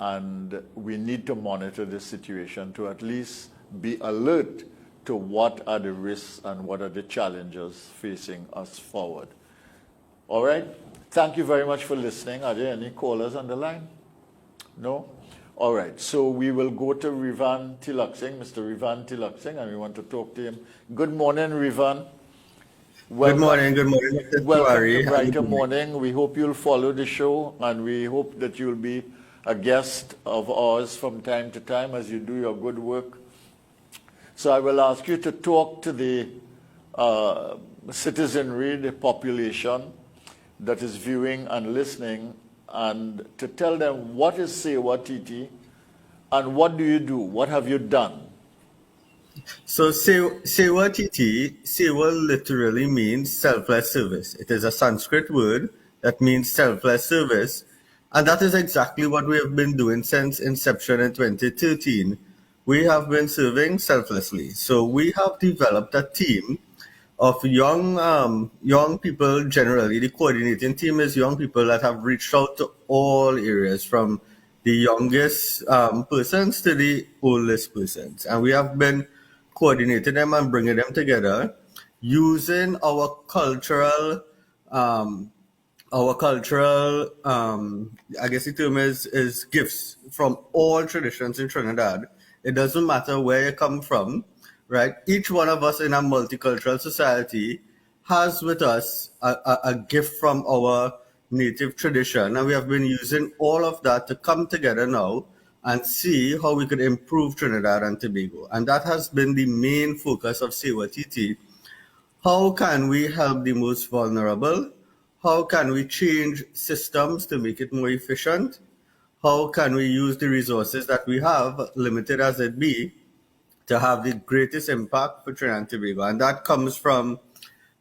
and we need to monitor this situation to at least be alert to what are the risks and what are the challenges facing us forward. All right? Thank you very much for listening. Are there any callers on the line? No? All right. So we will go to Revan Teelucksingh, Mr. Revan Teelucksingh, and we want to talk to him. Good morning, Revan. Welcome. Good morning, Mr. Welcome to Brighter Morning. We hope you'll follow the show, and we hope that you'll be a guest of ours from time to time as you do your good work. So I will ask you to talk to the citizenry, the population that is viewing and listening, and to tell them what is SEWA TT and what do you do? What have you done? So SEWA TT, SEWA literally means selfless service. It is a Sanskrit word that means selfless service. And that is exactly what we have been doing since inception in 2013. We have been serving selflessly. So we have developed a team of young people generally. The coordinating team is young people that have reached out to all areas, from the youngest persons to the oldest persons. And we have been coordinating them and bringing them together using our cultural, I guess the term is gifts from all traditions in Trinidad. It doesn't matter where you come from, right? Each one of us in a multicultural society has with us a gift from our native tradition. And we have been using all of that to come together now and see how we could improve Trinidad and Tobago. And that has been the main focus of SEWA TT. How can we help the most vulnerable? How can we change systems to make it more efficient? How can we use the resources that we have, limited as it be, to have the greatest impact for Trinidad and Tobago? And that comes from,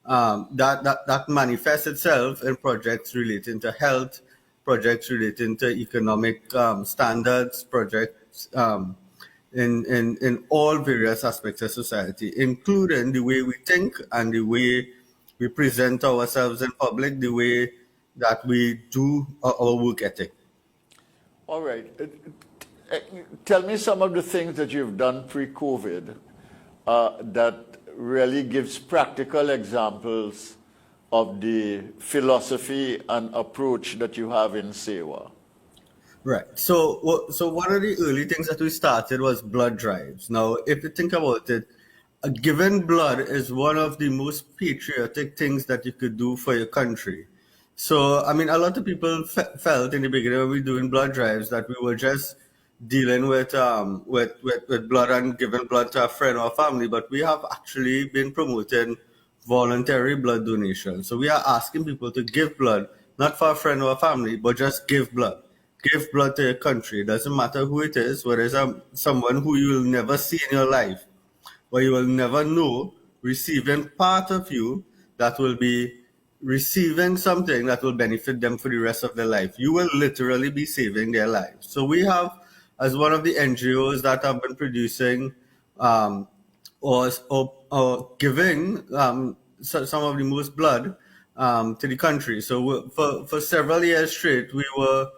that manifests itself in projects relating to health, projects relating to economic standards, projects in all various aspects of society, including the way we think and the way we present ourselves in public, the way that we do our work ethic. All right. Tell me some of the things that you've done pre-COVID that really gives practical examples of the philosophy and approach that you have in SEWA. Right. So one of the early things that we started was blood drives. Now, if you think about it, giving blood is one of the most patriotic things that you could do for your country. So, I mean, a lot of people felt in the beginning when we were doing blood drives that we were just dealing with blood and giving blood to a friend or family, but we have actually been promoting voluntary blood donation. So we are asking people to give blood, not for a friend or a family, but just give blood. Give blood to your country. It doesn't matter who it is, whether it's someone who you will never see in your life, or you will never know, receiving part of you that will be receiving something that will benefit them for the rest of their life. You will literally be saving their lives. So we have, as one of the NGOs that have been producing or giving some of the most blood to the country. So for several years straight, we were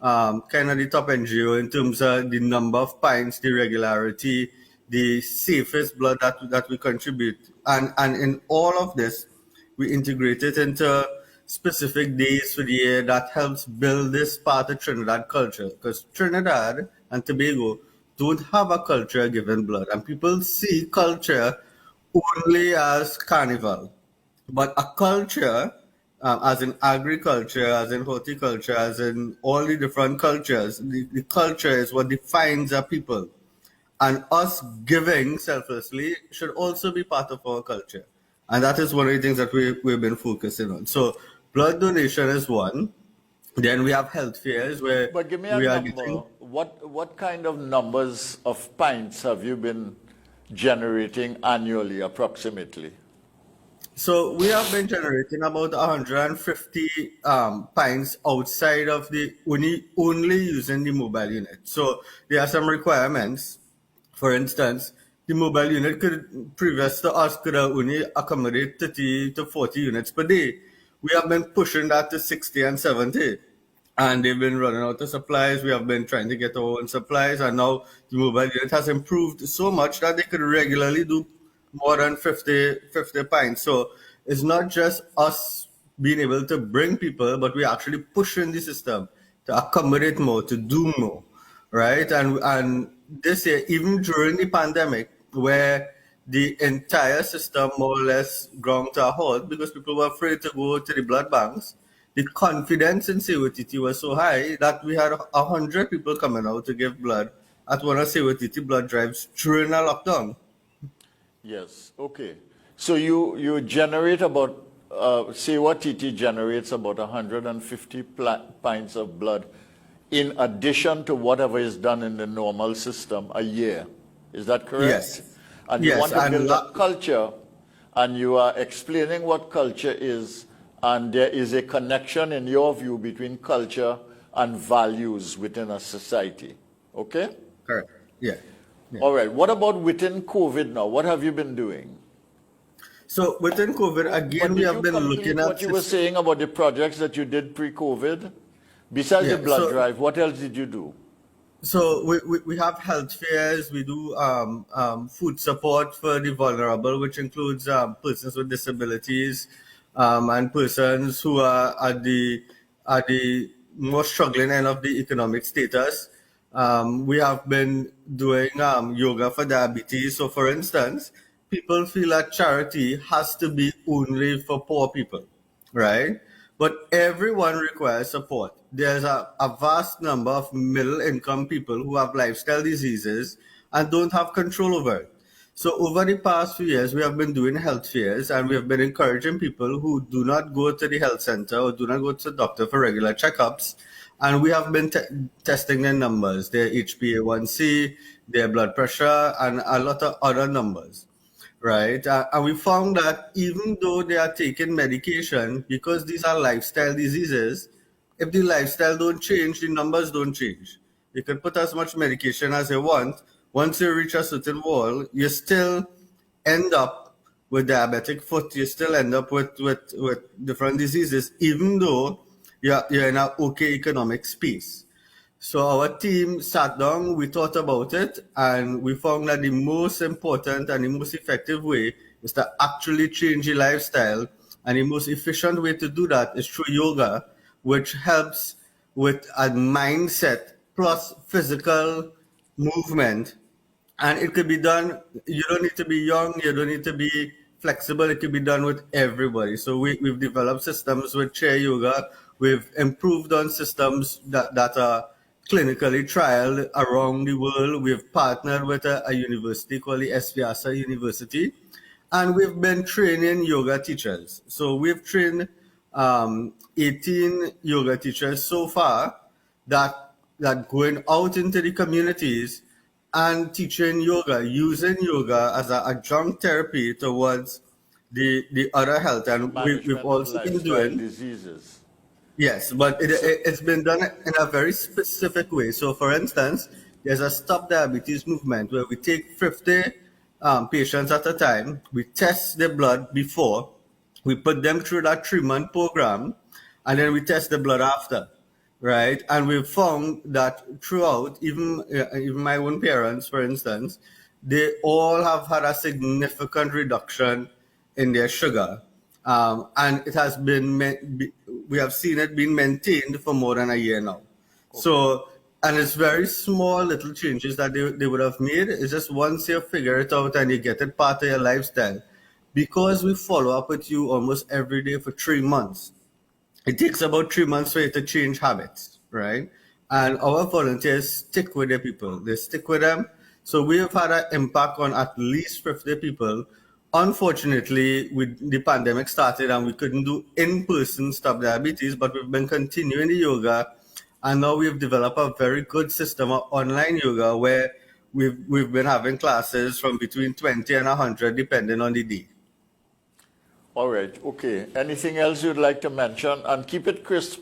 kind of the top NGO in terms of the number of pints, the regularity, the safest blood that we contribute. And in all of this, we integrate it into specific days for the year that helps build this part of Trinidad culture. Because Trinidad and Tobago don't have a culture of giving blood. And people see culture only as carnival. But a culture, as in agriculture, as in horticulture, as in all the different cultures, the culture is what defines a people. And us giving selflessly should also be part of our culture. And that is one of the things that we've been focusing on. So blood donation is one. Then we have health fairs where But give me a number. What kind of numbers of pints have you been generating annually, approximately? So we have been generating about 150 pints outside of the only using the mobile unit. So there are some requirements. For instance, the mobile unit previous to us could only accommodate 30 to 40 units per day. We have been pushing that to 60 and 70. and they've been running out of supplies. We have been trying to get our own supplies, and now the mobile unit has improved so much that they could regularly do more than 50 pints. So it's not just us being able to bring people, but we're actually pushing the system to accommodate more, to do more, right? And this year, even during the pandemic, where the entire system more or less ground to a halt because people were afraid to go to the blood banks, the confidence in SEWA TT was so high that we had 100 people coming out to give blood at one of SEWA TT blood drives during a lockdown. Yes, okay. So you generate about, SEWA TT generates about 150 pints of blood in addition to whatever is done in the normal system a year. Is that correct? Yes. And you Yes, want to and build up culture, and you are explaining what culture is, and there is a connection, in your view, between culture and values within a society. Okay? Correct. Yeah. Yeah. All right. What about within COVID now? What have you been doing? So within COVID, again, But we did have you been complete looking at what you were saying about the projects that you did pre-COVID? Besides the Yeah, blood so drive, what else did you do? So we have health fairs, we do food support for the vulnerable, which includes persons with disabilities and persons who are at the more struggling end of the economic status. We have been doing yoga for diabetes. So, for instance, people feel that charity has to be only for poor people, right? But everyone requires support. There's a vast number of middle income people who have lifestyle diseases and don't have control over it. So over the past few years, we have been doing health fairs and we have been encouraging people who do not go to the health center or do not go to the doctor for regular checkups. And we have been testing their numbers, their HbA1c, their blood pressure, and a lot of other numbers, right? And we found that even though they are taking medication, because these are lifestyle diseases, if the lifestyle don't change, the numbers don't change. You can put as much medication as you want. Once you reach a certain wall, you still end up with diabetic foot. You still end up with different diseases, even though you're in an okay economic space. So our team sat down, we thought about it, and we found that the most important and the most effective way is to actually change your lifestyle. And the most efficient way to do that is through yoga, which helps with a mindset plus physical movement. And it could be done, you don't need to be young, you don't need to be flexible, it can be done with everybody. So we've developed systems with chair yoga, we've improved on systems that are clinically trialed around the world. We've partnered with a university called the SEWA University, and we've been training yoga teachers. So we've trained 18 yoga teachers so far that going out into the communities and teaching yoga, using yoga as an adjunct therapy towards the other health. And we've Management of also been lifestyle doing, diseases. yes, but it's been done in a very specific way. So, for instance, there's a stop diabetes movement where we take 50 patients at a time, we test their blood before, we put them through that 3-month program, and then we test the blood after, right? And we found that throughout, even my own parents, for instance, they all have had a significant reduction in their sugar. And it has been, we have seen it being maintained for more than a year now. So, and it's very small little changes that they would have made. It's just once you figure it out and you get it part of your lifestyle. Because we follow up with you almost every day for 3 months, it takes about 3 months for you to change habits, right? And our volunteers stick with their people. They stick with them. So we have had an impact on at least 50 people. Unfortunately, the pandemic started and we couldn't do in-person Stop Diabetes, but we've been continuing the yoga. And now we've developed a very good system of online yoga where we've been having classes from between 20 and 100 depending on the day. All right, okay. Anything else you'd like to mention? And keep it crisp,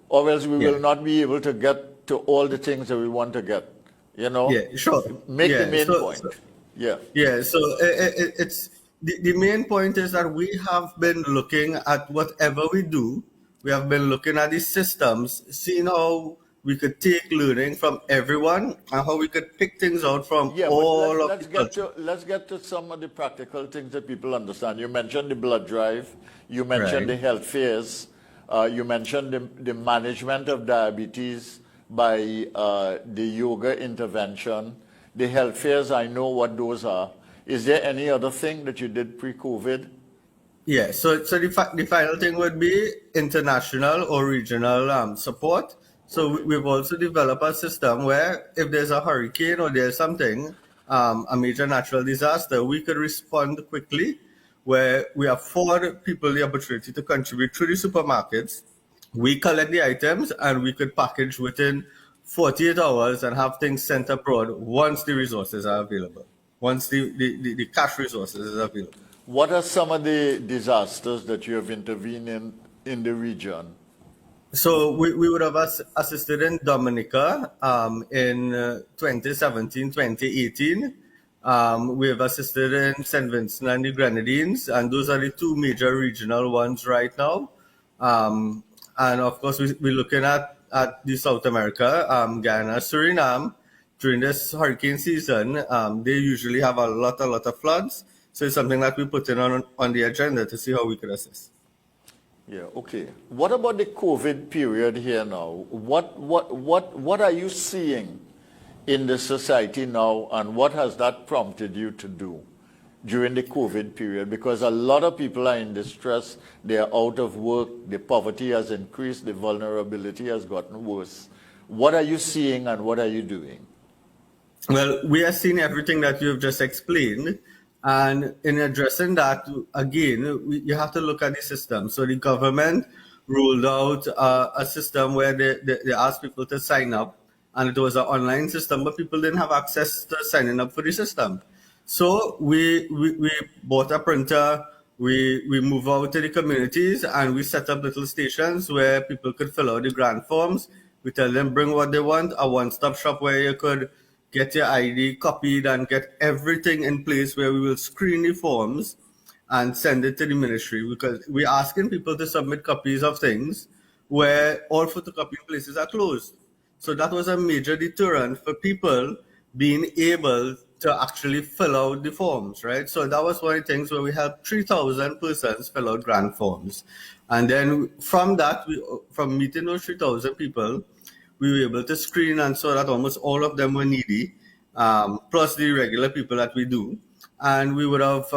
or else we will not be able to get to all the things that we want to get. You know? Yeah, sure. Make the main point. Yeah. So it's the main point is that we have been looking at whatever we do, we have been looking at these systems, seeing how we could take learning from everyone and how we could pick things out from Yeah, but all of the cultures. let's get to some of the practical things that people understand. You mentioned the blood drive, you mentioned Right. the health fairs, you mentioned the management of diabetes by the yoga intervention. The health fairs, I know what those are. Is there any other thing that you did pre-COVID? Yeah, so the final thing would be international or regional support. So we've also developed a system where if there's a hurricane or there's something, a major natural disaster, we could respond quickly, where we afford people the opportunity to contribute through the supermarkets. We collect the items and we could package within 48 hours and have things sent abroad once the resources are available, once the cash resources is available. What are some of the disasters that you have intervened in the region? So we would have assisted in Dominica in 2017, 2018. We have assisted in St. Vincent and the Grenadines, and those are the two major regional ones right now. And of course, we're looking at the South America, Ghana, Suriname. During this hurricane season, they usually have a lot of floods. So it's something that we put in on the agenda to see how we could assist. Yeah, okay. What about the COVID period here now? What are you seeing in the society now, and what has that prompted you to do during the COVID period? Because a lot of people are in distress, they are out of work, the poverty has increased, the vulnerability has gotten worse. What are you seeing and what are you doing? Well, we are seeing everything that you've just explained. And in addressing that, again, you have to look at the system. So the government rolled out a system where they asked people to sign up, and it was an online system, but people didn't have access to signing up for the system. So we bought a printer, we moved out to the communities, and we set up little stations where people could fill out the grant forms. We tell them bring what they want, a one-stop shop where you could get your ID copied and get everything in place, where we will screen the forms and send it to the ministry, because we're asking people to submit copies of things where all photocopying places are closed. So that was a major deterrent for people being able to actually fill out the forms, right? So that was one of the things where we helped 3,000 persons fill out grant forms. And then from that, from meeting those 3,000 people, we were able to screen and saw that almost all of them were needy, plus the regular people that we do. And we would have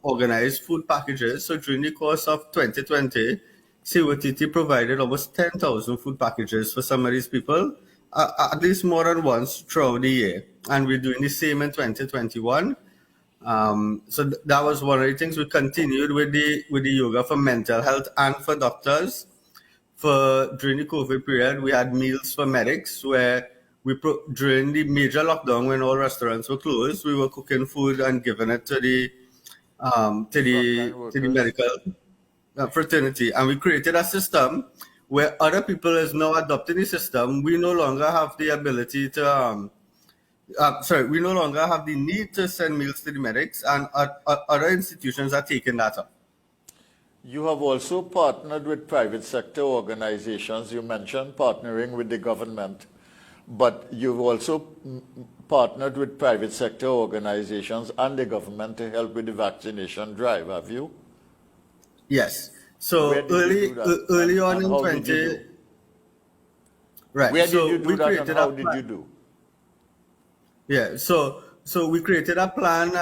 organized food packages. So during the course of 2020, SEWA TT provided almost 10,000 food packages for some of these people, at least more than once throughout the year. And we're doing the same in 2021. So that was one of the things. We continued with the yoga for mental health and for doctors. During the COVID period, we had meals for medics, where during the major lockdown, when all restaurants were closed, we were cooking food and giving it to the medical fraternity. And we created a system where other people is now adopting the system. We no longer have the ability to we no longer have the need to send meals to the medics, and other institutions are taking that up. You have also partnered with private sector organizations. You mentioned partnering with the government, but you've also partnered with private sector organizations and the government to help with the vaccination drive, have you? Yes. So early on in 20... Right. Where did you do that and how did you do? Yeah, so we created a plan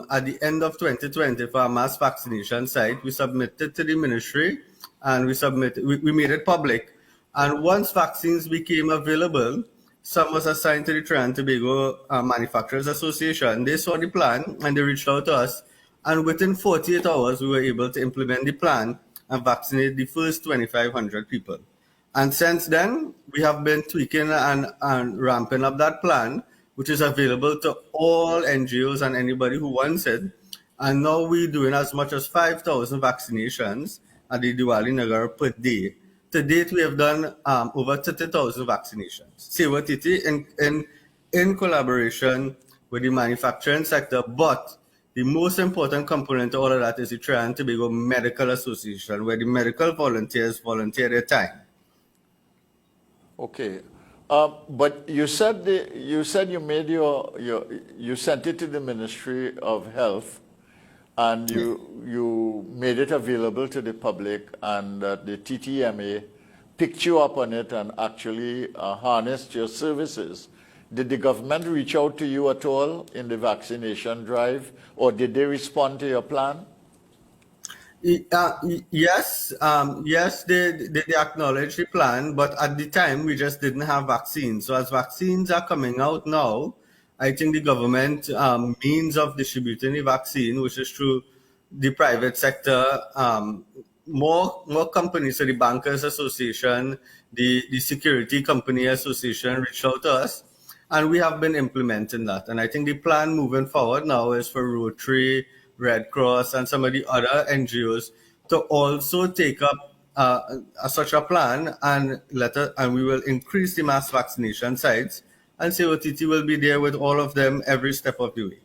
at the end of 2020 for a mass vaccination site. We submitted to the ministry, and we made it public. And once vaccines became available, some was assigned to the Trinidad and Tobago Manufacturers Association. They saw the plan and they reached out to us. And within 48 hours, we were able to implement the plan and vaccinate the first 2,500 people. And since then, we have been tweaking and ramping up that plan, which is available to all NGOs and anybody who wants it. And now we're doing as much as 5,000 vaccinations at the Diwali Nagar per day. To date, we have done over 30,000 vaccinations. SEWA TT in collaboration with the manufacturing sector, but the most important component to all of that is the Trinidad and Tobago Medical Association, where the medical volunteers volunteer their time. Okay. But you said you made you sent it to the Ministry of Health, and you made it available to the public, and the TTMA picked you up on it and actually harnessed your services. Did the government reach out to you at all in the vaccination drive, or did they respond to your plan? Yes, they acknowledge the plan, but at the time we just didn't have vaccines. So as vaccines are coming out now, I think the government means of distributing the vaccine, which is through the private sector, more companies, so the Bankers Association, the Security Company Association reached out to us, and we have been implementing that. And I think the plan moving forward now is for Rotary, Red Cross, and some of the other NGOs to also take up such a plan, and we will increase the mass vaccination sites, and SEWA TT will be there with all of them every step of the way.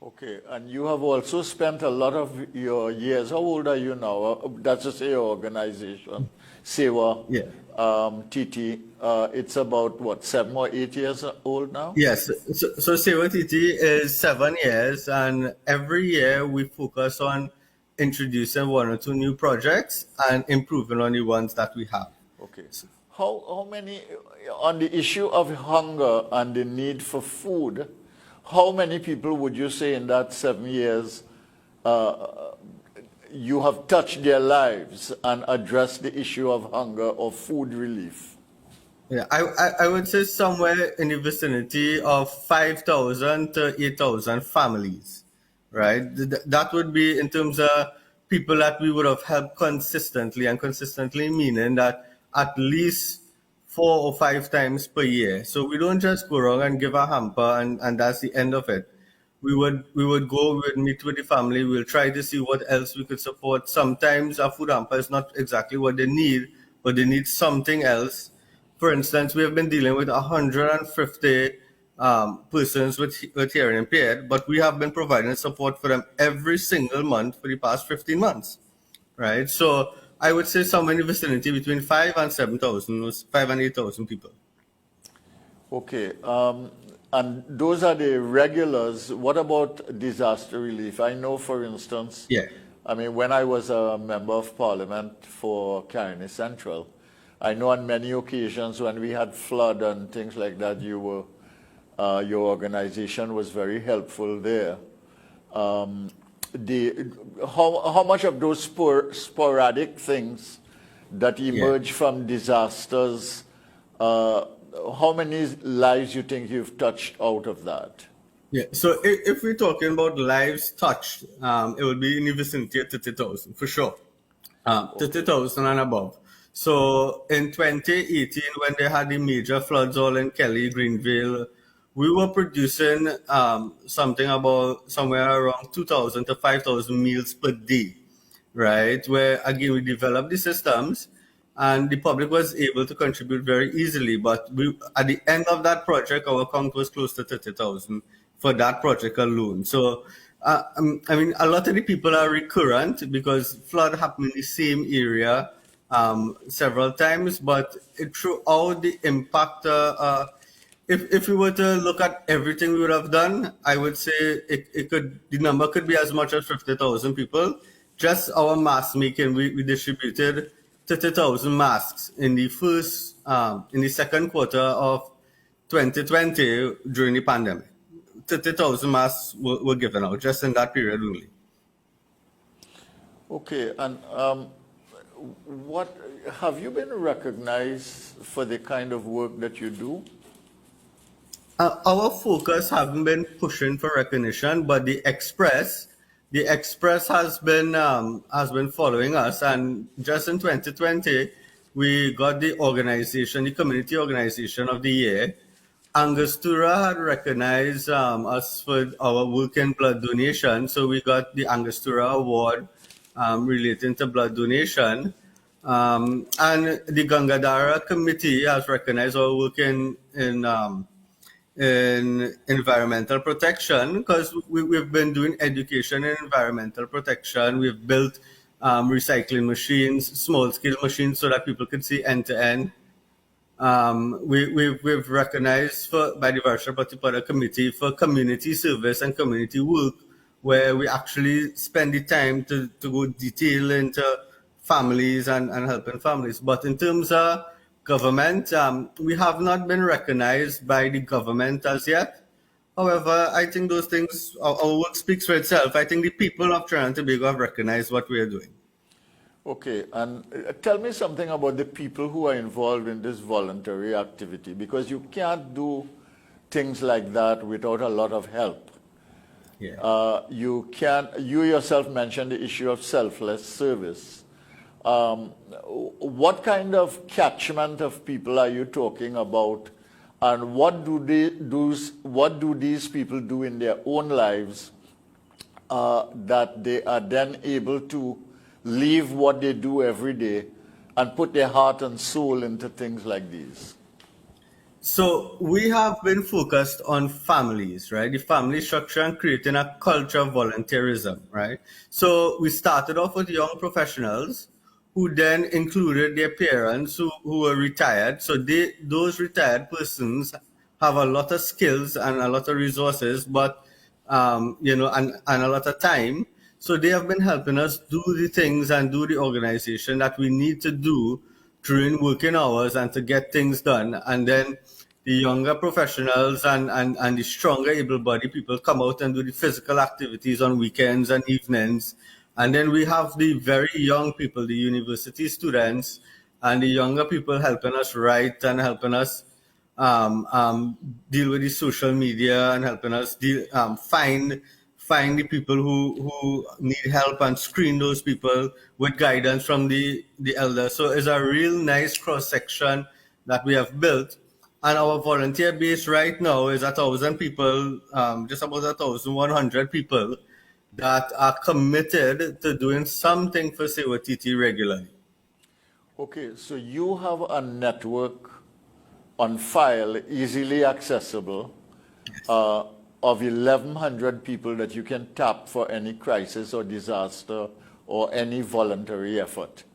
Okay, and you have also spent a lot of your years. How old are you now? That's just your organization, SEWA TT. It's about what, 7 or 8 years old now? Yes. So SEWA TT is 7 years, and every year we focus on introducing 1 or 2 new projects and improving on the ones that we have. Okay. How many, on the issue of hunger and the need for food, how many people would you say in that 7 years you have touched their lives and addressed the issue of hunger or food relief? Yeah, I would say somewhere in the vicinity of 5,000 to 8,000 families, right? That would be in terms of people that we would have helped consistently, and consistently meaning that at least 4 or 5 times per year. So we don't just go around and give a hamper and that's the end of it. We would go, we would meet with the family, we'll try to see what else we could support. Sometimes a food hamper is not exactly what they need, but they need something else. For instance, we have been dealing with 150 persons with hearing impaired, but we have been providing support for them every single month for the past 15 months, right? So I would say somewhere in the vicinity between 5 and 7,000, 5 and 8,000 people. Okay, and those are the regulars. What about disaster relief? I know, for instance, I mean, when I was a member of parliament for Caroni Central, I know on many occasions when we had flood and things like that, your organization was very helpful there. How much of those sporadic things that emerge from disasters, how many lives you think you've touched out of that? Yeah, so if we're talking about lives touched, it would be in the vicinity of 30,000 for sure, 30,000 and above. So in 2018, when they had the major floods all in Kelly, Greenville, we were producing something about somewhere around 2,000 to 5,000 meals per day, right? Where again, we developed the systems and the public was able to contribute very easily. But at the end of that project, our count was close to 30,000 for that project alone. So, I mean, a lot of the people are recurrent because flood happened in the same area several times, but throughout the impact, if we were to look at everything we would have done, I would say the number could be as much as 50,000 people. Just our mask making, we distributed 30,000 masks in the second quarter of 2020 during the pandemic. 30,000 masks were given out just in that period only. Okay, and what have you been recognized for the kind of work that you do? Our focus hasn't been pushing for recognition, but the Express has been following us, and just in 2020, we got the community organization of the year. Angostura had recognized us for our work in blood donation, so we got the Angostura Award relating to blood donation. And the Gangadara Committee has recognized our work in in environmental protection, because we've been doing education in environmental protection. We've built recycling machines, small scale machines, so that people can see end to end. We've recognized by the Varsha Patipada Committee for community service and community work, where we actually spend the time to go detail into families and helping families. But in terms of government, we have not been recognized by the government as yet. However, I think those things, our work speaks for itself. I think the people of Trinidad and Tobago have recognized what we are doing. Okay, and tell me something about the people who are involved in this voluntary activity, because you can't do things like that without a lot of help. Yeah. You yourself mentioned the issue of selfless service. What kind of catchment of people are you talking about, and what do these people do in their own lives that they are then able to leave what they do every day and put their heart and soul into things like these? So we have been focused on families, right? The family structure and creating a culture of volunteerism, right? So we started off with young professionals who then included their parents who were retired. So those retired persons have a lot of skills and a lot of resources, but and a lot of time. So they have been helping us do the things and do the organization that we need to do during working hours and to get things done. And then the younger professionals and the stronger able-bodied people come out and do the physical activities on weekends and evenings. And then we have the very young people, the university students, and the younger people helping us write and helping us deal with the social media and helping us find the people who need help and screen those people with guidance from the elders. So it's a real nice cross-section that we have built. And our volunteer base right now is 1,000 people, just about 1,100 people that are committed to doing something for SEWA TT regularly. Okay, so you have a network on file, easily accessible, of 1,100 people that you can tap for any crisis or disaster or any voluntary effort.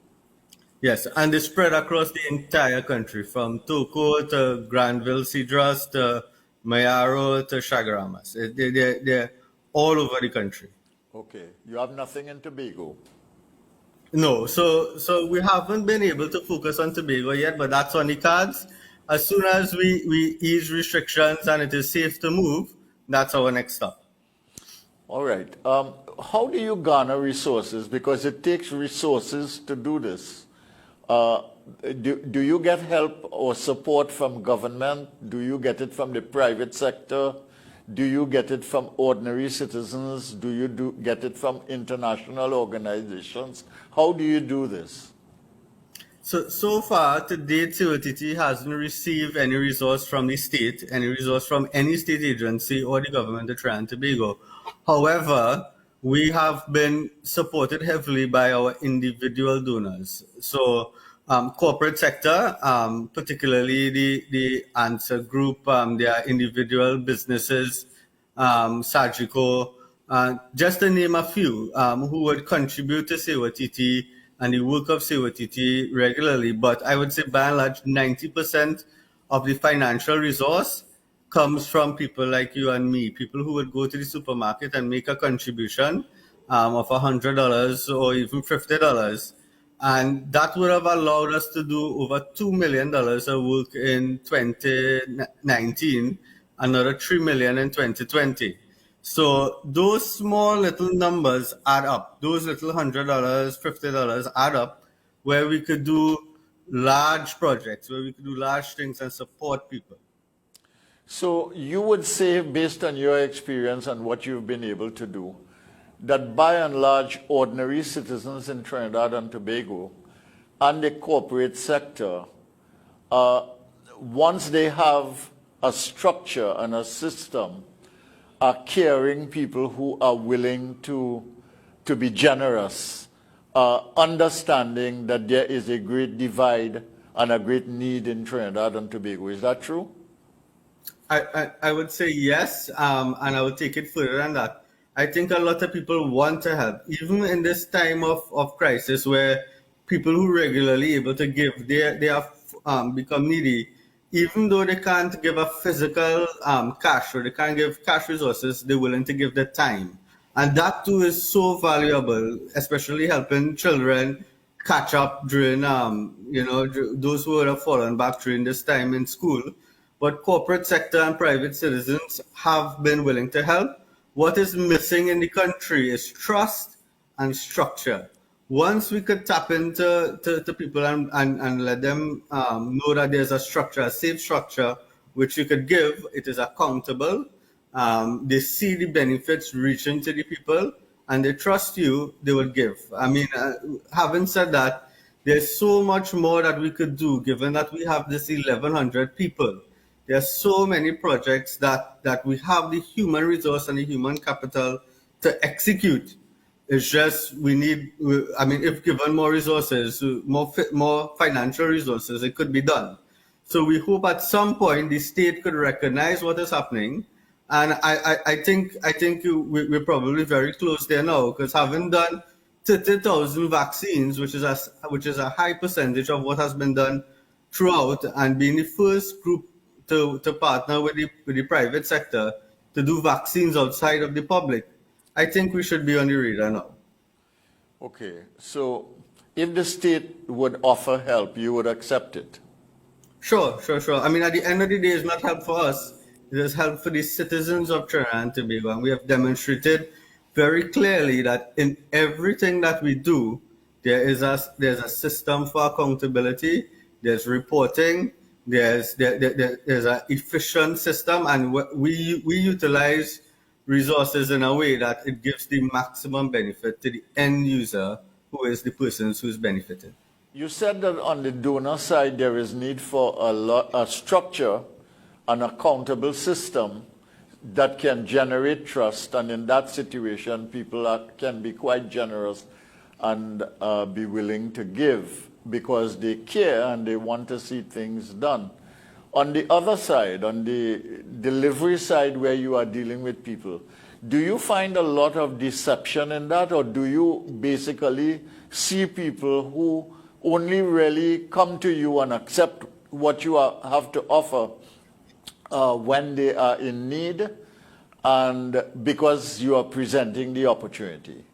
Yes, and they spread across the entire country, from Toko to Granville, Cedros to Mayaro to Chagaramas. They're all over the country. Okay, you have nothing in Tobago? No, so we haven't been able to focus on Tobago yet, but that's on the cards. As soon as we ease restrictions and it is safe to move, that's our next stop. All right. How do you garner resources? Because it takes resources to do this. Do you get help or support from government? Do you get it from the private sector? Do you get it from ordinary citizens? Do you get it from international organizations? How do you do this? So far, to date, SEWA TT hasn't received any resource from the state, any resource from any state agency or the government of Trinidad and Tobago. However, we have been supported heavily by our individual donors. So, corporate sector, particularly the Answer Group, their individual businesses, Sagico, just to name a few, who would contribute to SEWA TT and the work of SEWA TT regularly. But I would say by and large, 90% of the financial resource comes from people like you and me, people who would go to the supermarket and make a contribution of $100 or even $50. And that would have allowed us to do over $2 million of work in 2019, another $3 million in 2020. So those small little numbers add up. Those little $100, $50 add up, where we could do large projects, where we could do large things and support people. So you would say, based on your experience and what you've been able to do, that by and large, ordinary citizens in Trinidad and Tobago and the corporate sector, once they have a structure and a system, are caring people who are willing to be generous, understanding that there is a great divide and a great need in Trinidad and Tobago. Is that true? I would say yes, and I would take it further than that. I think a lot of people want to help, even in this time of crisis where people who regularly able to give, they have become needy. Even though they can't give a physical cash or they can't give cash resources, they're willing to give their time. And that too is so valuable, especially helping children catch up during, those who would have fallen back during this time in school. But corporate sector and private citizens have been willing to help. What is missing in the country is trust and structure. Once we could tap into to people and let them know that there's a structure, a safe structure, which you could give, it is accountable. They see the benefits reaching to the people and they trust you, they will give. I mean, having said that, there's so much more that we could do given that we have this 1,100 people. There are so many projects that we have the human resource and the human capital to execute. It's just I mean, if given more resources, more financial resources, it could be done. So we hope at some point the state could recognize what is happening. And I think we're probably very close there now because having done 30,000 vaccines, which is a high percentage of what has been done throughout, and being the first group to partner with the private sector to do vaccines outside of the public, I think we should be on the radar now. Okay, so if the state would offer help, you would accept it? Sure. I mean, at the end of the day, it's not help for us. It is help for the citizens of Trinidad and Tobago. And we have demonstrated very clearly that in everything that we do, there's a system for accountability, there's reporting, there's an efficient system, and we utilize resources in a way that it gives the maximum benefit to the end user, who is the person who's benefited. You said that on the donor side there is need for a structure, an accountable system that can generate trust, and in that situation people can be quite generous and be willing to give because they care and they want to see things done. On the other side, on the delivery side where you are dealing with people, do you find a lot of deception in that, or do you basically see people who only really come to you and accept what you have to offer when they are in need and because you are presenting the opportunity?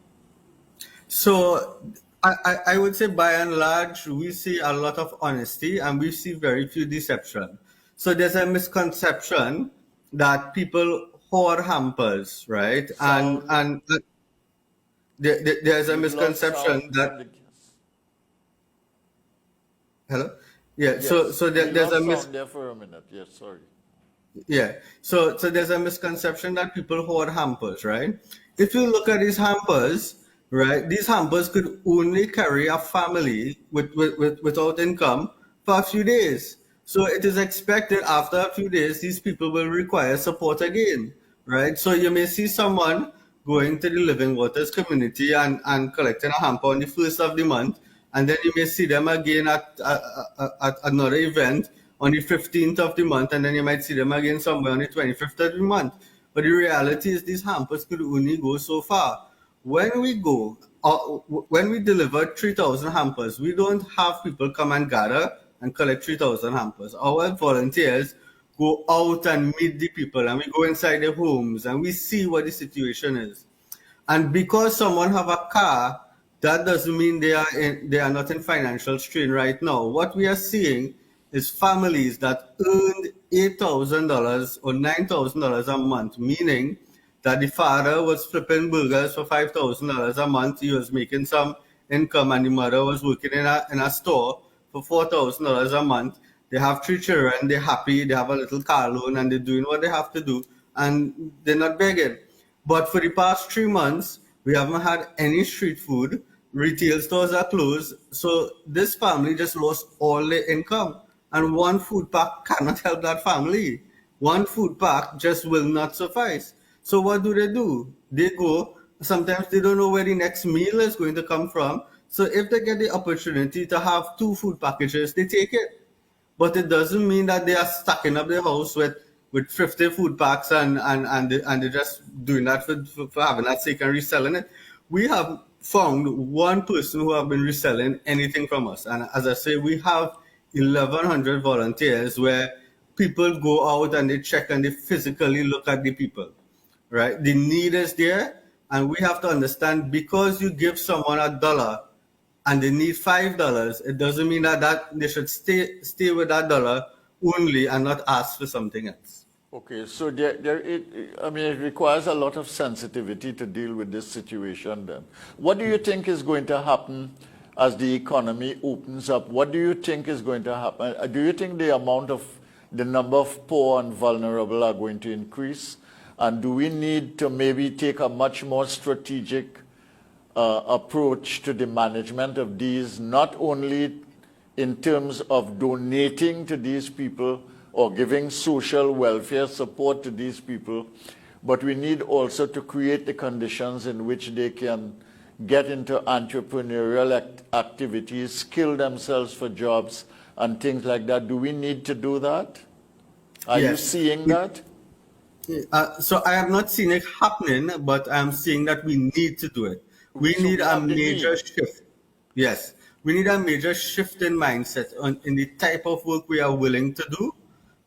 So I would say by and large, we see a lot of honesty and we see very few deception. So there's a misconception that people hoard hampers, right? And there's a misconception that... Hello? Yeah, yes. So there's a there for a minute. Yes, sorry. Yeah, so there's a misconception that people hoard hampers, right? If you look at these hampers, right, these hampers could only carry a family without income for a few days. So it is expected after a few days, these people will require support again, right? So you may see someone going to the Living Waters community and collecting a hamper on the 1st of the month, and then you may see them again at another event on the 15th of the month, and then you might see them again somewhere on the 25th of the month. But the reality is these hampers could only go so far. When we deliver 3,000 hampers, we don't have people come and gather and collect 3,000 hampers. Our volunteers go out and meet the people, and we go inside their homes and we see what the situation is. And because someone have a car, that doesn't mean they are not in financial strain right now. What we are seeing is families that earned $8,000 or $9,000 a month, meaning that the father was flipping burgers for $5,000 a month, he was making some income, and the mother was working in a store for $4,000 a month. They have 3 children, they're happy, they have a little car loan, and they're doing what they have to do, and they're not begging. But for the past 3 months, we haven't had any street food, retail stores are closed, so this family just lost all their income. And one food pack cannot help that family. One food pack just will not suffice. So what do? They go, sometimes they don't know where the next meal is going to come from. So if they get the opportunity to have 2 food packages, they take it. But it doesn't mean that they are stacking up their house with with 50 food packs and they're just doing that for having that sake and reselling it. We have found one person who have been reselling anything from us. And as I say, we have 1,100 volunteers where people go out and they check and they physically look at the people, right? The need is there. And we have to understand, because you give someone $1 and they need $5, it doesn't mean that they should stay with that dollar only and not ask for something else. Okay, so it requires a lot of sensitivity to deal with this situation then. What do you think is going to happen as the economy opens up? What do you think is going to happen? Do you think the number of poor and vulnerable are going to increase? And do we need to maybe take a much more strategic approach to the management of these, not only in terms of donating to these people or giving social welfare support to these people, but we need also to create the conditions in which they can get into entrepreneurial activities, skill themselves for jobs and things like that. Do we need to do that? Are you seeing that? So I have not seen it happening, but I'm seeing that we need to do it. We need a major shift. Yes, we need a major shift in mindset in the type of work we are willing to do,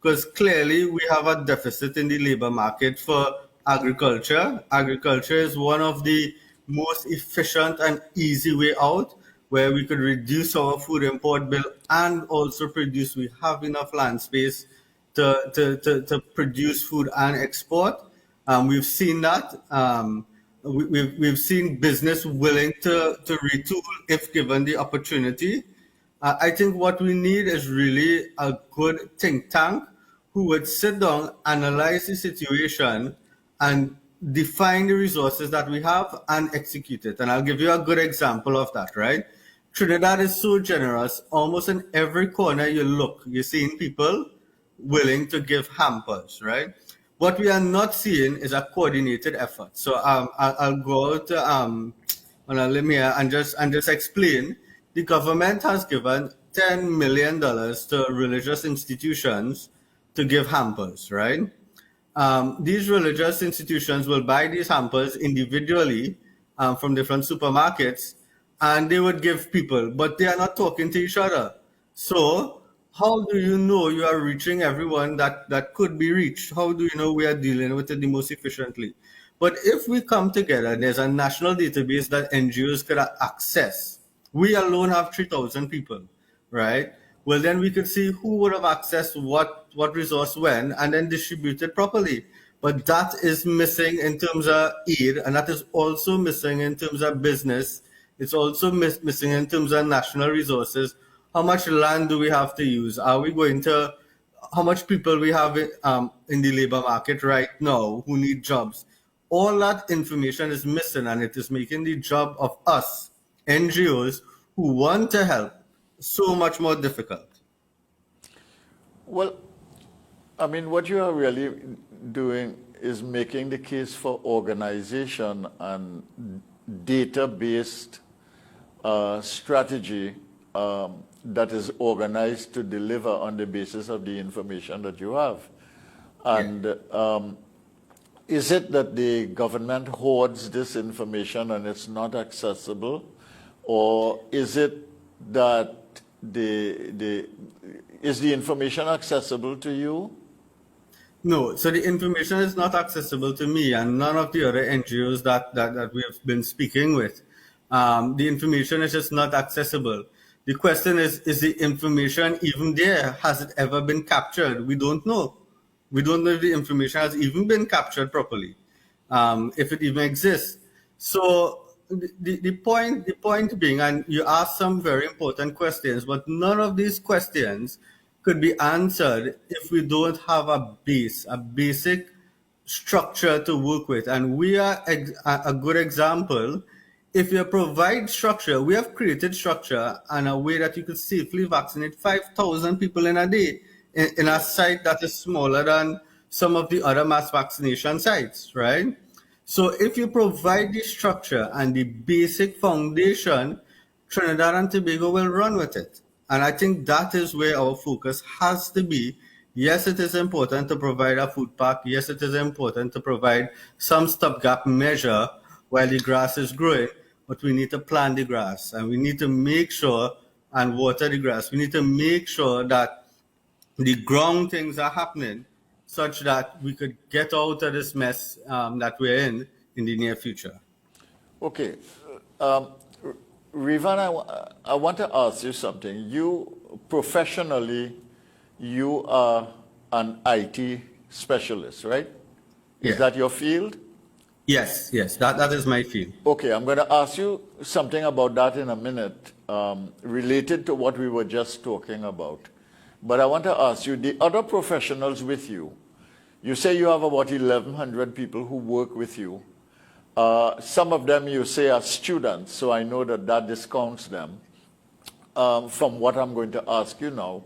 because clearly we have a deficit in the labor market for agriculture. Agriculture is one of the most efficient and easy way out, where we could reduce our food import bill and also produce. We have enough land space to produce food and export. We've seen that. We've seen business willing to retool if given the opportunity. I think what we need is really a good think tank who would sit down, analyze the situation, and define the resources that we have and execute it. And I'll give you a good example of that, right? Trinidad is so generous. Almost in every corner you look, you're seeing people willing to give hampers, right? What we are not seeing is a coordinated effort. So I'll go to Amplia and just explain. The government has given $10 million to religious institutions to give hampers, right? These religious institutions will buy these hampers individually from different supermarkets, and they would give people, but they are not talking to each other. So how do you know you are reaching everyone that could be reached? How do you know we are dealing with it the most efficiently? But if we come together, there's a national database that NGOs could access. We alone have 3,000 people, right? Well, then we could see who would have accessed what resource when, and then distribute it properly. But that is missing in terms of aid, and that is also missing in terms of business. It's also missing in terms of national resources. How much land do we have to use? Are we going to, how much people we have in the labor market right now who need jobs? All that information is missing, and it is making the job of us, NGOs, who want to help, so much more difficult. Well, I mean, what you are really doing is making the case for organization and data-based strategy that is organized to deliver on the basis of the information that you have. And is it that the government hoards this information and it's not accessible? Or is it that is the information accessible to you? No, so the information is not accessible to me and none of the other NGOs that we have been speaking with. The information is just not accessible. The question is the information even there? Has it ever been captured? We don't know. We don't know if the information has even been captured properly, if it even exists. So the point being, and you asked some very important questions, but none of these questions could be answered if we don't have a basic structure to work with. And we are a good example. If you provide structure, we have created structure in a way that you could safely vaccinate 5,000 people in a day in a site that is smaller than some of the other mass vaccination sites, right? So if you provide the structure and the basic foundation, Trinidad and Tobago will run with it. And I think that is where our focus has to be, Yes, it is important to provide a food pack. Yes, it is important to provide some stopgap measure while the grass is growing, but we need to plant the grass and we need to make sure and water the grass. We need to make sure that the ground things are happening such that we could get out of this mess that we're in the near future. Okay. Um, Revan, I want to ask you something. You professionally, you are an IT specialist, right? Is Yeah. that your field? Yes, yes, that is my field. Okay, I'm going to ask you something about that in a minute, related to what we were just talking about. But I want to ask you, the other professionals with you, you say you have about 1,100 people who work with you. Some of them you say are students, so I know that that discounts them from what I'm going to ask you now.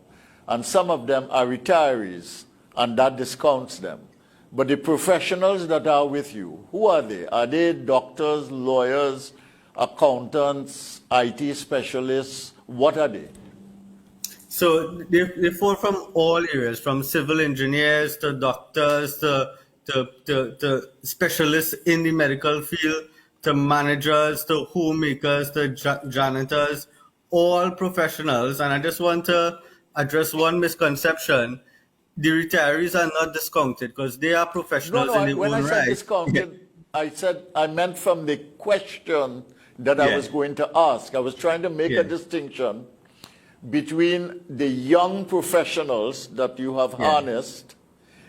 And some of them are retirees, and that discounts them. But the professionals that are with you, who are they? Are they doctors, lawyers, accountants, IT specialists? What are they? So they fall from all areas, from civil engineers to doctors to specialists in the medical field to managers to homemakers to janitors, all professionals. And I just want to address one misconception. The retirees are not discounted because they are No, professionals no, in their when I own said right. discounted, I meant from the question that I Yeah, was going to ask. I was trying to make a yeah, distinction between the young professionals that you have yeah, harnessed,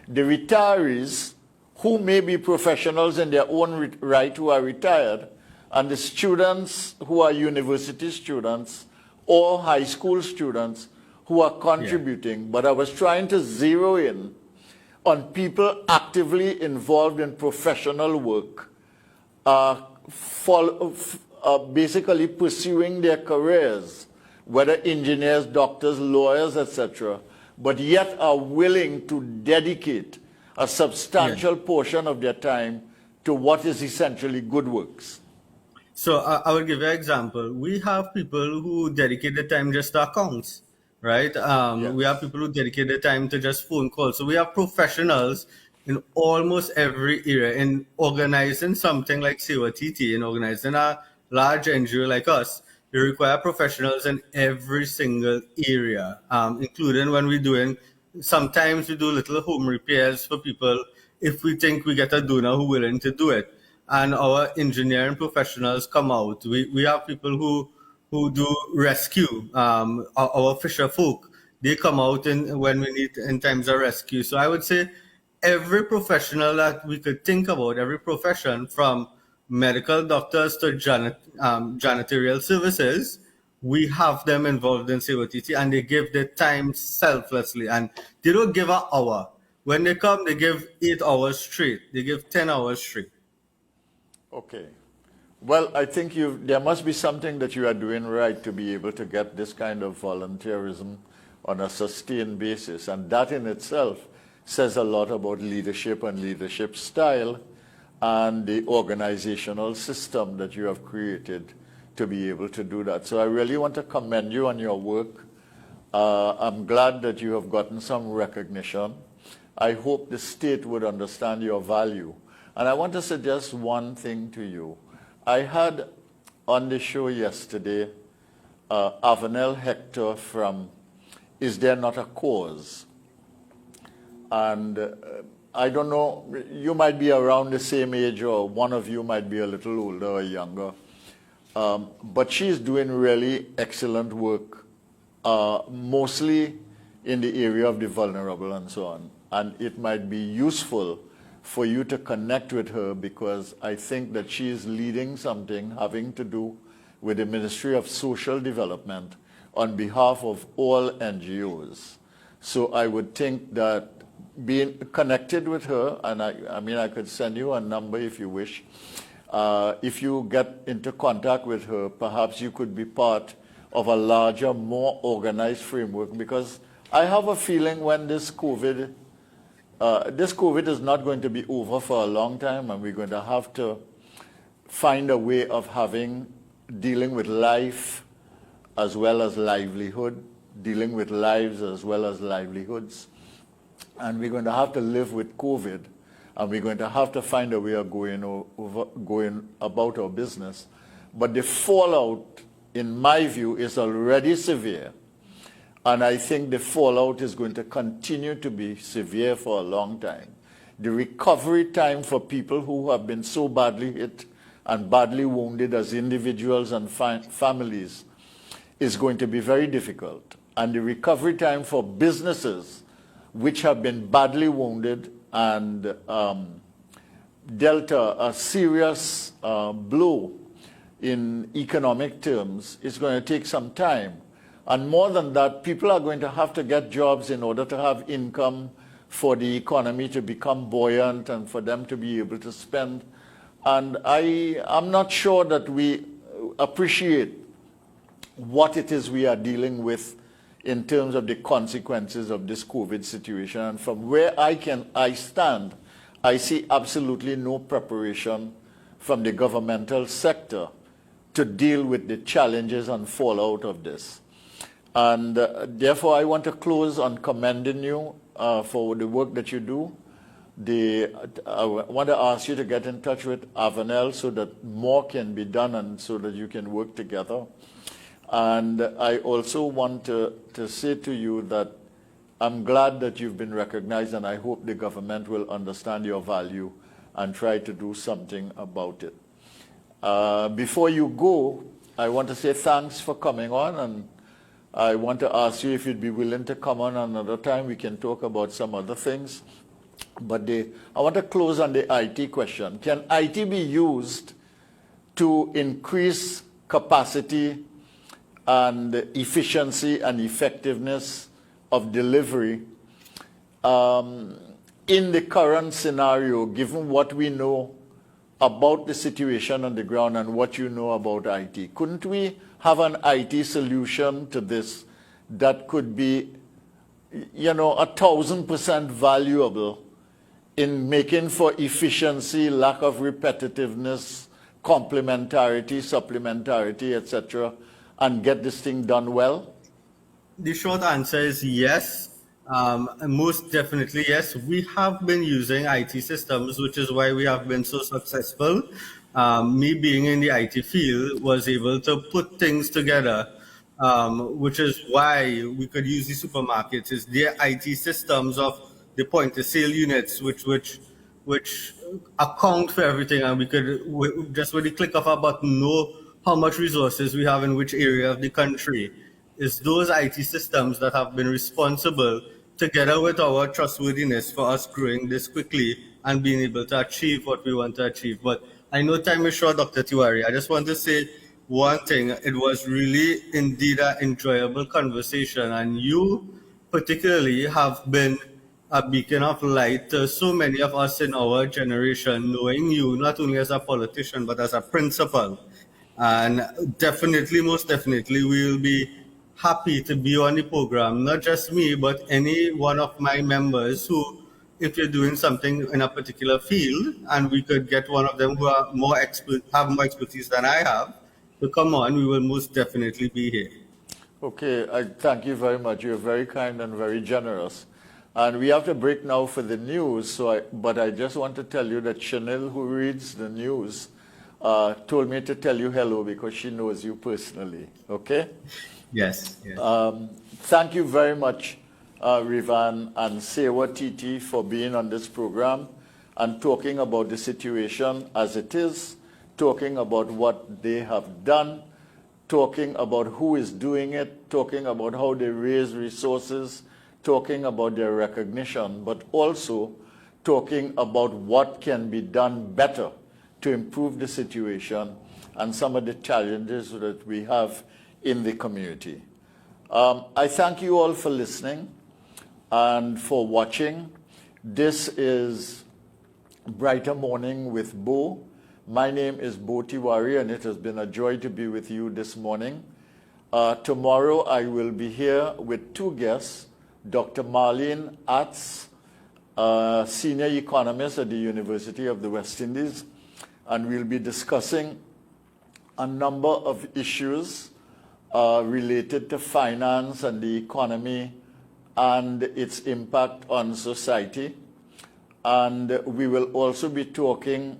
the retirees who may be professionals in their own right who are retired, and the students who are university students or high school students who are yeah. contributing. But I was trying to zero in on people actively involved in professional work, basically pursuing their careers, whether engineers, doctors, lawyers, etc., but yet are willing to dedicate a Yeah. substantial portion of their time to what is essentially good works. So I will give you an example. We have people who dedicate their time just to accounts, right? We have Yes. people who dedicate their time to just phone calls. So we have professionals in almost every area in organizing something like SEWA TT, in organizing a large NGO like us. We require professionals in every single area, including when we're doing, sometimes we do little home repairs for people if we think we get a donor who willing to do it, and our engineering professionals come out. We have people who do rescue. Our fisher folk, they come out in when we need in times of rescue. So I would say every professional that we could think about, every profession from medical doctors to janitorial services, we have them involved in COTT and they give their time selflessly and they don't give an hour. When they come, they give 8 hours straight. They give 10 hours straight. Okay. Well, I think there must be something that you are doing right to be able to get this kind of volunteerism on a sustained basis. And that in itself says a lot about leadership and leadership style and the organizational system that you have created to be able to do that. So I really want to commend you on your work. I'm glad that you have gotten some recognition. I hope the state would understand your value. And I want to suggest one thing to you. I had on the show yesterday Avenel Hector from Is There Not a Cause? And I don't know, you might be around the same age or one of you might be a little older or younger. But she's doing really excellent work, mostly in the area of the vulnerable and so on. And it might be useful for you to connect with her because I think that she is leading something having to do with the Ministry of Social Development on behalf of all NGOs. So I would think that being connected with her, and I mean I could send you a number if you wish. If you get into contact with her, perhaps you could be part of a larger, more organized framework because I have a feeling when this COVID is not going to be over for a long time and we're going to have to find a way of dealing with life as well as livelihood, dealing with lives as well as livelihoods. and we're going to have to live with COVID, and we're going to have to find a way of going about our business. But the fallout, in my view, is already severe. And I think the fallout is going to continue to be severe for a long time. The recovery time for people who have been so badly hit and badly wounded as individuals and families is going to be very difficult. And the recovery time for businesses which have been badly wounded and dealt a serious blow in economic terms is going to take some time. And more than that, people are going to have to get jobs in order to have income for the economy to become buoyant and for them to be able to spend. And I'm not sure that we appreciate what it is we are dealing with in terms of the consequences of this COVID situation. And from where I stand, I see absolutely no preparation from the governmental sector to deal with the challenges and fallout of this. And therefore, I want to close on commending you for the work that you do. I want to ask you to get in touch with Avanel so that more can be done and so that you can work together. And I also want to say to you that I'm glad that you've been recognized, and I hope the government will understand your value and try to do something about it. Before you go, I want to say thanks for coming on, and I want to ask you if you'd be willing to come on another time. We can talk about some other things. But I want to close on the IT question. Can IT be used to increase capacity and efficiency and effectiveness of delivery in the current scenario, given what we know about the situation on the ground and what you know about IT? Couldn't we have an IT solution to this that could be, 1,000% valuable in making for efficiency, lack of repetitiveness, complementarity, supplementarity, etc., and get this thing done well? The short answer is yes. Most definitely yes. We have been using IT systems, which is why we have been so successful. Me being in the IT field was able to put things together, which is why we could use the supermarkets. It's their IT systems of the point of sale units, which account for everything, and we could just with the click of a button know how much resources we have in which area of the country. It's those IT systems that have been responsible, together with our trustworthiness, for us growing this quickly and being able to achieve what we want to achieve. But I know time is short, Dr. Tiwari. I just want to say one thing. It was really indeed an enjoyable conversation, and you particularly have been a beacon of light to so many of us in our generation, knowing you not only as a politician but as a principal. And definitely, most definitely, we will be happy to be on the program. Not just me, but any one of my members who, if you're doing something in a particular field, and we could get one of them who are have more expertise than I have, to come on, we will most definitely be here. Okay, I thank you very much. You're very kind and very generous. And we have to break now for the news, but I just want to tell you that Chanel, who reads the news, told me to tell you hello because she knows you personally, okay? Yes. Thank you very much, Revan and SEWA TT, for being on this program and talking about the situation as it is, talking about what they have done, talking about who is doing it, talking about how they raise resources, talking about their recognition, but also talking about what can be done better to improve the situation and some of the challenges that we have in the community. I thank you all for listening and for watching. This is Brighter Morning with Bhoe. My name is Bhoe Tiwari, and it has been a joy to be with you this morning. Tomorrow I will be here with two guests, Dr. Marlene Atz, senior economist at the University of the West Indies, and we'll be discussing a number of issues related to finance and the economy and its impact on society. And we will also be talking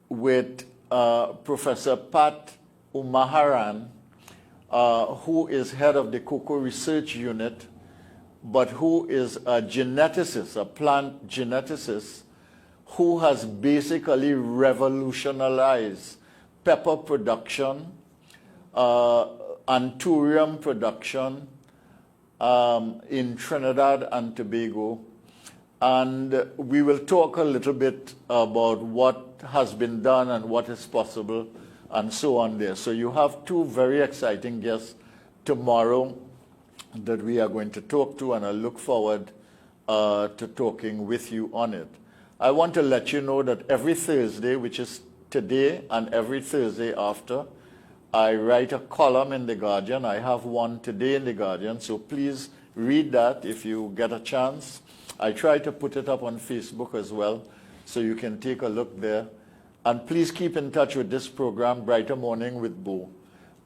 with Professor Pat Umaharan, who is head of the Cocoa Research Unit, but who is a geneticist, a plant geneticist, who has basically revolutionized pepper production, anthurium production in Trinidad and Tobago. And we will talk a little bit about what has been done and what is possible and so on there. So you have two very exciting guests tomorrow that we are going to talk to, and I look forward to talking with you on it. I want to let you know that every Thursday, which is today, and every Thursday after, I write a column in The Guardian. I have one today in The Guardian, so please read that if you get a chance. I try to put it up on Facebook as well, so you can take a look there. And please keep in touch with this program, Brighter Morning with Bhoe.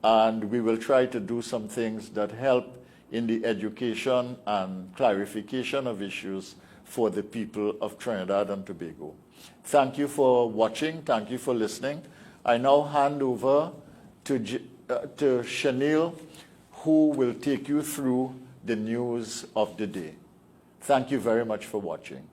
And we will try to do some things that help in the education and clarification of issues for the people of Trinidad and Tobago. Thank you for watching. Thank you for listening. I now hand over to Chanel, who will take you through the news of the day. Thank you very much for watching.